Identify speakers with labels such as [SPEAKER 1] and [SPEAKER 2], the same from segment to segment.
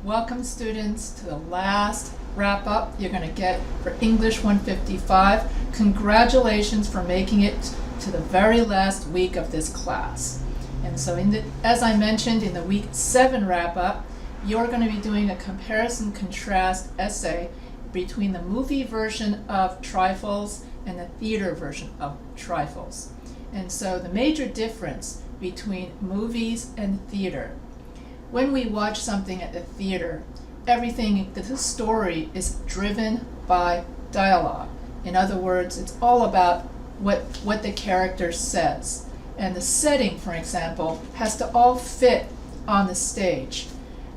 [SPEAKER 1] Welcome students to the last wrap up you're going to get for English 155. Congratulations for making it to the very last week of this class. And so as I mentioned in the week 7 wrap up, you're going to be doing a comparison contrast essay between the movie version of Trifles and the theater version of Trifles. And so the major difference between movies and theater: when we watch something at the theater, the story is driven by dialogue. In other words, it's all about what the character says. And the setting, for example, has to all fit on the stage.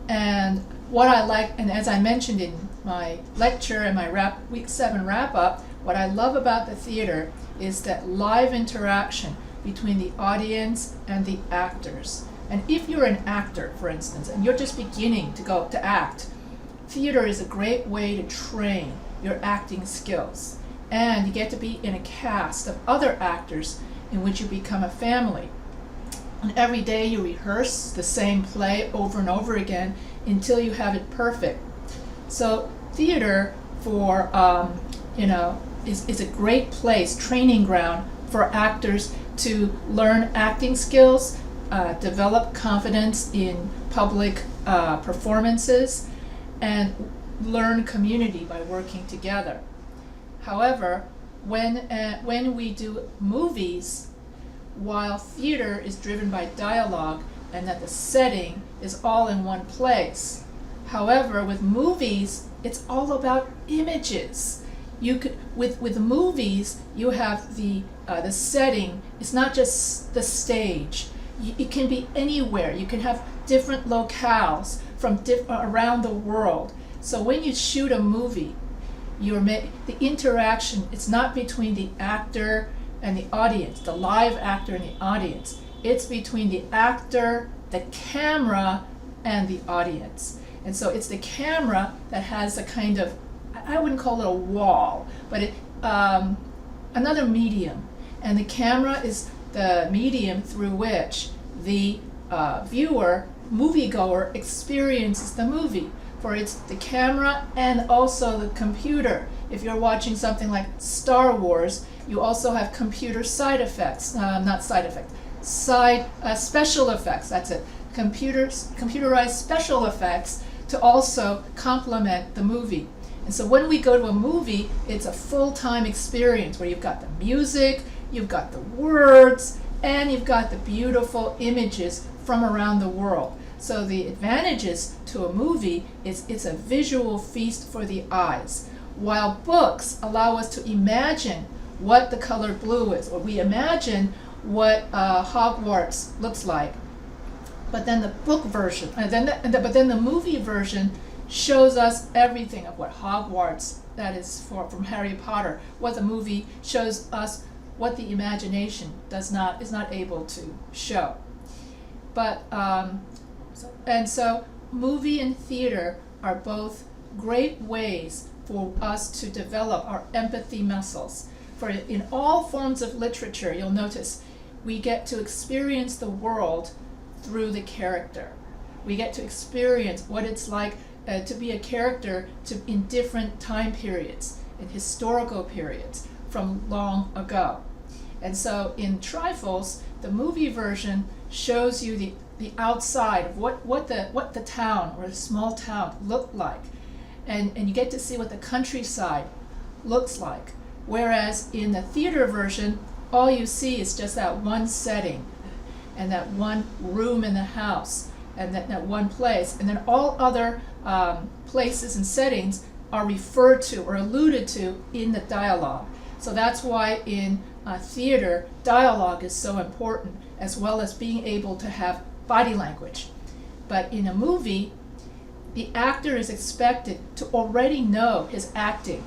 [SPEAKER 1] And what I like, and as I mentioned in my lecture and my week 7 wrap up, what I love about the theater is that live interaction between the audience and the actors. And if you're an actor, for instance, and you're just beginning to act, theater is a great way to train your acting skills. And you get to be in a cast of other actors in which you become a family. And every day you rehearse the same play over and over again until you have it perfect. So theater is a great place, training ground for actors to learn acting skills, develop confidence in public performances, and learn community by working together. However, when we do movies, while theater is driven by dialogue and that the setting is all in one place, however, with movies, it's all about images. With movies, you have the setting. It's not just the stage. It can be anywhere. You can have different locales from around the world. So when you shoot a movie, the interaction, it's not between the actor and the audience, the live actor and the audience. It's between the actor, the camera, and the audience. And so it's the camera that has a kind of, I wouldn't call it a wall, but another medium. And the camera is the medium through which the moviegoer experiences the movie. For it's the camera and also the computer. If you're watching something like Star Wars, you also have computer special effects, that's it. Computerized special effects to also complement the movie. And so when we go to a movie, it's a full-time experience where you've got the music, you've got the words, and you've got the beautiful images from around the world. So the advantages to a movie is it's a visual feast for the eyes, while books allow us to imagine what the color blue is, or we imagine what Hogwarts looks like. But then the book version, but then the movie version shows us everything of what Hogwarts, that is from Harry Potter, what the movie shows us, what the imagination is not able to show. But so movie and theater are both great ways for us to develop our empathy muscles. For in all forms of literature, you'll notice we get to experience the world through the character. We get to experience what it's like to be a character in different time periods, in historical periods from long ago. And so in Trifles, the movie version shows you the outside of what the town or the small town looked like. And you get to see what the countryside looks like. Whereas in the theater version, all you see is just that one setting and that one room in the house and that one place. And then all other places and settings are referred to or alluded to in the dialogue. So that's why in theater, dialogue is so important, as well as being able to have body language. But in a movie, the actor is expected to already know his acting,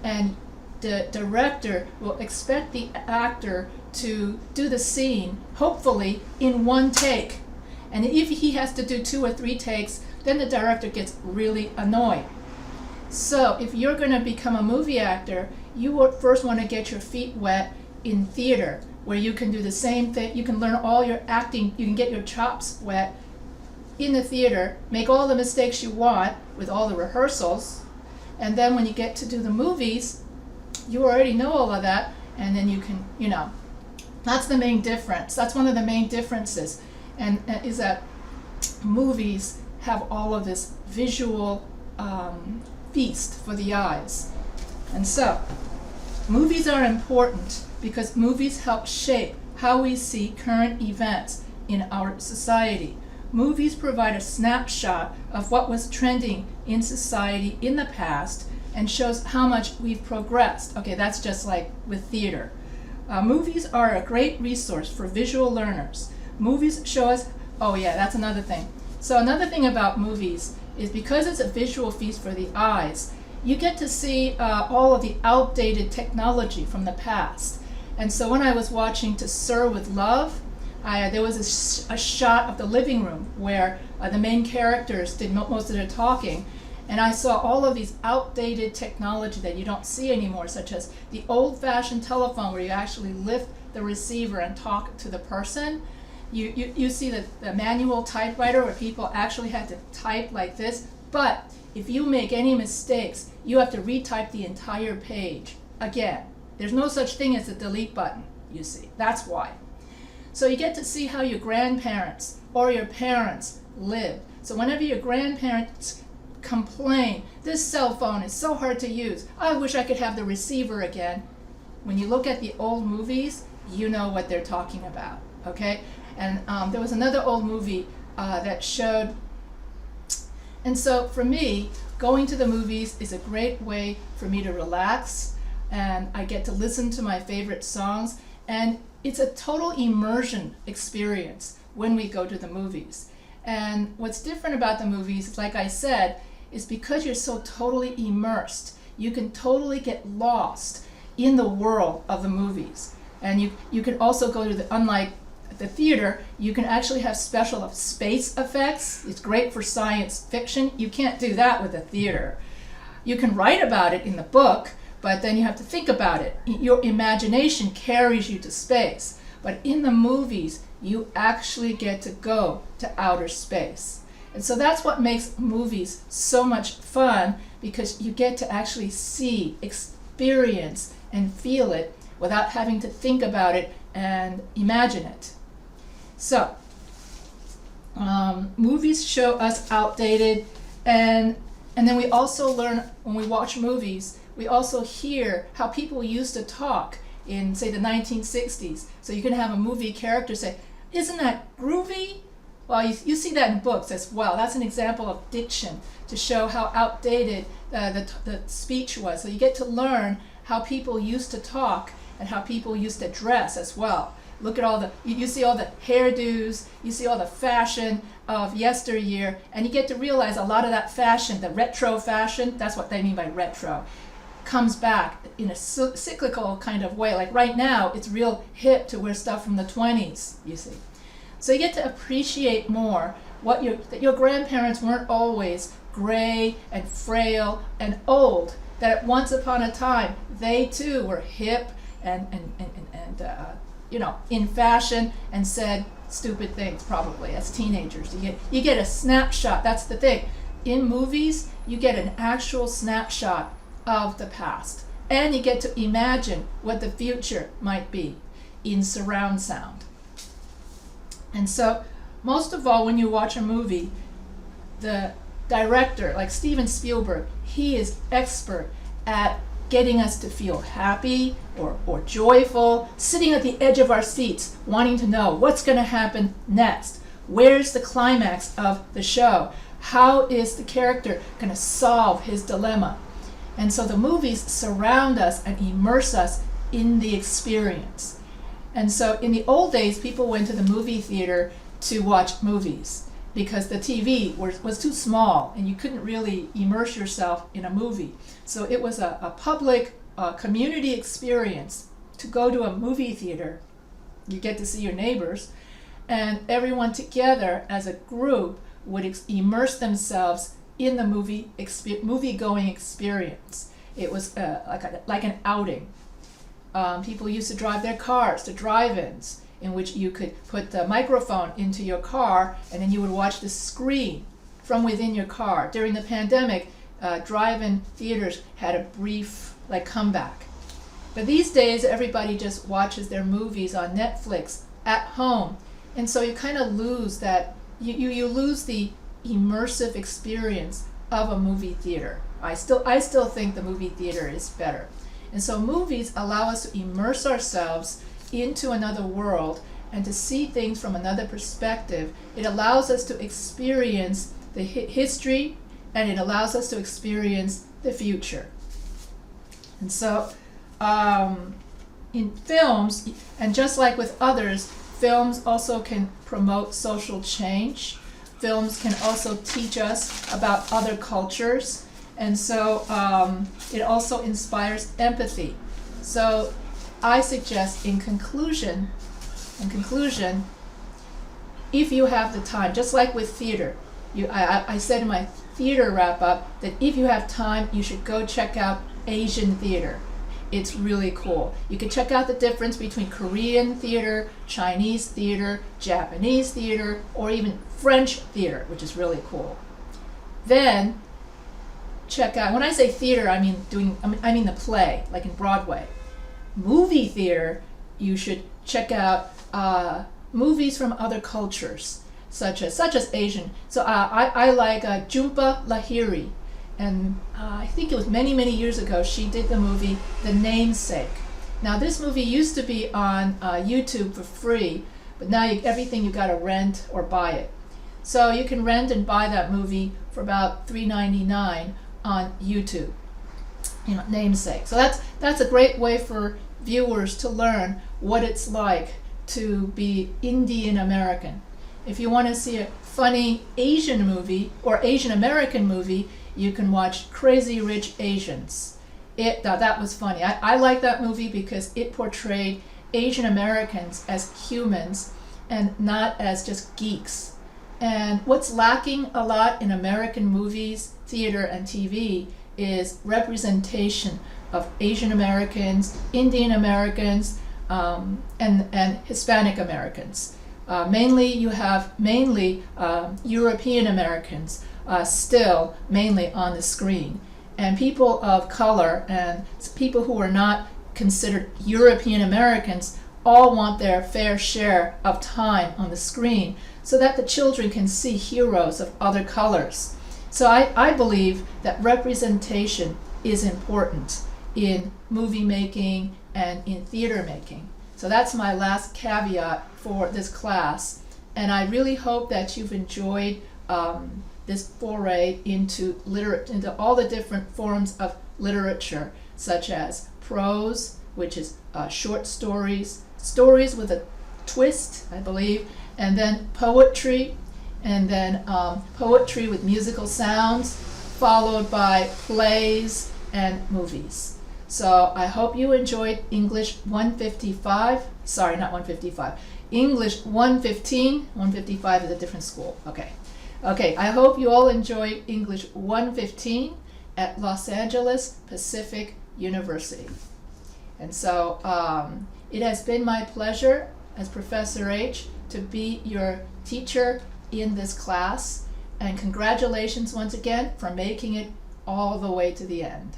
[SPEAKER 1] and the director will expect the actor to do the scene, hopefully, in one take. And if he has to do 2 or 3 takes, then the director gets really annoyed. So if you're going to become a movie actor, you would first want to get your feet wet in theater, where you can do the same thing. You can learn all your acting, you can get your chops wet in the theater, make all the mistakes you want with all the rehearsals, and then when you get to do the movies, you already know all of that, and then you can, that's the main difference. That's one of the main differences, and is that movies have all of this visual feast for the eyes. And so, movies are important because movies help shape how we see current events in our society. Movies provide a snapshot of what was trending in society in the past and shows how much we've progressed. Okay, that's just like with theater. Movies are a great resource for visual learners. Movies show us, oh yeah, that's another thing. So another thing about movies is because it's a visual feast for the eyes, you get to see all of the outdated technology from the past. And so when I was watching To Sir with Love, there was a shot of the living room where the main characters did most of their talking, and I saw all of these outdated technology that you don't see anymore, such as the old-fashioned telephone where you actually lift the receiver and talk to the person. You see the manual typewriter where people actually had to type like this, but if you make any mistakes, you have to retype the entire page again. There's no such thing as a delete button, you see. That's why. So you get to see how your grandparents or your parents lived. So whenever your grandparents complain, this cell phone is so hard to use, I wish I could have the receiver again. When you look at the old movies, you know what they're talking about, okay? And there was another old movie that showed, and so for me, going to the movies is a great way for me to relax, and I get to listen to my favorite songs, and it's a total immersion experience when we go to the movies. And what's different about the movies, like I said, is because you're so totally immersed, you can totally get lost in the world of the movies. And you can also go to unlike the theater, you can actually have special space effects. It's great for science fiction. You can't do that with a theater. You can write about it in the book, but then you have to think about it. Your imagination carries you to space. But in the movies, you actually get to go to outer space. And so that's what makes movies so much fun, because you get to actually see, experience, and feel it without having to think about it and imagine it. So, movies show us outdated, and then we also learn, when we watch movies, we also hear how people used to talk in, say, the 1960s. So you can have a movie character say, "Isn't that groovy?" Well, you see that in books as well. That's an example of diction to show how outdated the speech was. So you get to learn how people used to talk and how people used to dress as well. Look at all you see all the hairdos, you see all the fashion of yesteryear, and you get to realize a lot of that fashion, the retro fashion, that's what they mean by retro, comes back in a cyclical kind of way. Like right now, it's real hip to wear stuff from the 20s, you see. So you get to appreciate more that your grandparents weren't always gray and frail and old, that once upon a time, they too were hip and in fashion and said stupid things probably as teenagers. You get a snapshot. That's the thing. In movies, you get an actual snapshot of the past, and you get to imagine what the future might be in surround sound. And so, most of all, when you watch a movie, the director, like Steven Spielberg, he is expert at getting us to feel happy or joyful, sitting at the edge of our seats, wanting to know what's going to happen next. Where's the climax of the show? How is the character going to solve his dilemma? And so the movies surround us and immerse us in the experience. And so in the old days, people went to the movie theater to watch movies because the TV was too small and you couldn't really immerse yourself in a movie. So it was a public community experience to go to a movie theater. You get to see your neighbors, and everyone together as a group would immerse themselves in the movie-going experience. It was like an outing. People used to drive their cars to drive-ins. in which you could put the microphone into your car and then you would watch the screen from within your car. During the pandemic, drive-in theaters had a brief comeback. But these days, everybody just watches their movies on Netflix at home. And so you kind of lose that, you lose the immersive experience of a movie theater. I still think the movie theater is better. And so movies allow us to immerse ourselves into another world and to see things from another perspective. It allows us to experience the history, and it allows us to experience the future. And so in films, and just like with others, films also can promote social change. Films can also teach us about other cultures, and so it also inspires empathy. So I suggest in conclusion, if you have the time, just like with theater, I said in my theater wrap-up that if you have time, you should go check out Asian theater. It's really cool. You can check out the difference between Korean theater, Chinese theater, Japanese theater, or even French theater, which is really cool. Then check out, when I say theater, I mean the play, like in Broadway. Movie theater, you should check out movies from other cultures, such as Asian. So I like Jhumpa Lahiri. And I think it was many, many years ago, she did the movie The Namesake. Now, this movie used to be on YouTube for free, but now everything you got to rent or buy it. So you can rent and buy that movie for about $3.99 on YouTube. Namesake. So that's a great way for viewers to learn what it's like to be Indian American. If you want to see a funny Asian movie or Asian American movie, you can watch Crazy Rich Asians. That was funny. I like that movie because it portrayed Asian Americans as humans and not as just geeks. And what's lacking a lot in American movies, theater, and TV is representation of Asian Americans, Indian Americans, and Hispanic Americans. You have European Americans still mainly on the screen. And people of color and people who are not considered European Americans all want their fair share of time on the screen so that the children can see heroes of other colors. So I believe that representation is important in movie making and in theater making. So that's my last caveat for this class. And I really hope that you've enjoyed this foray into all the different forms of literature, such as prose, which is short stories, stories with a twist, I believe, and then poetry, and then poetry with musical sounds, followed by plays and movies. So I hope you enjoyed English 155. Sorry, not 155. English 115. 155 is a different school. Okay, I hope you all enjoyed English 115 at Los Angeles Pacific University. And so it has been my pleasure as Professor H to be your teacher in this class. And congratulations once again for making it all the way to the end.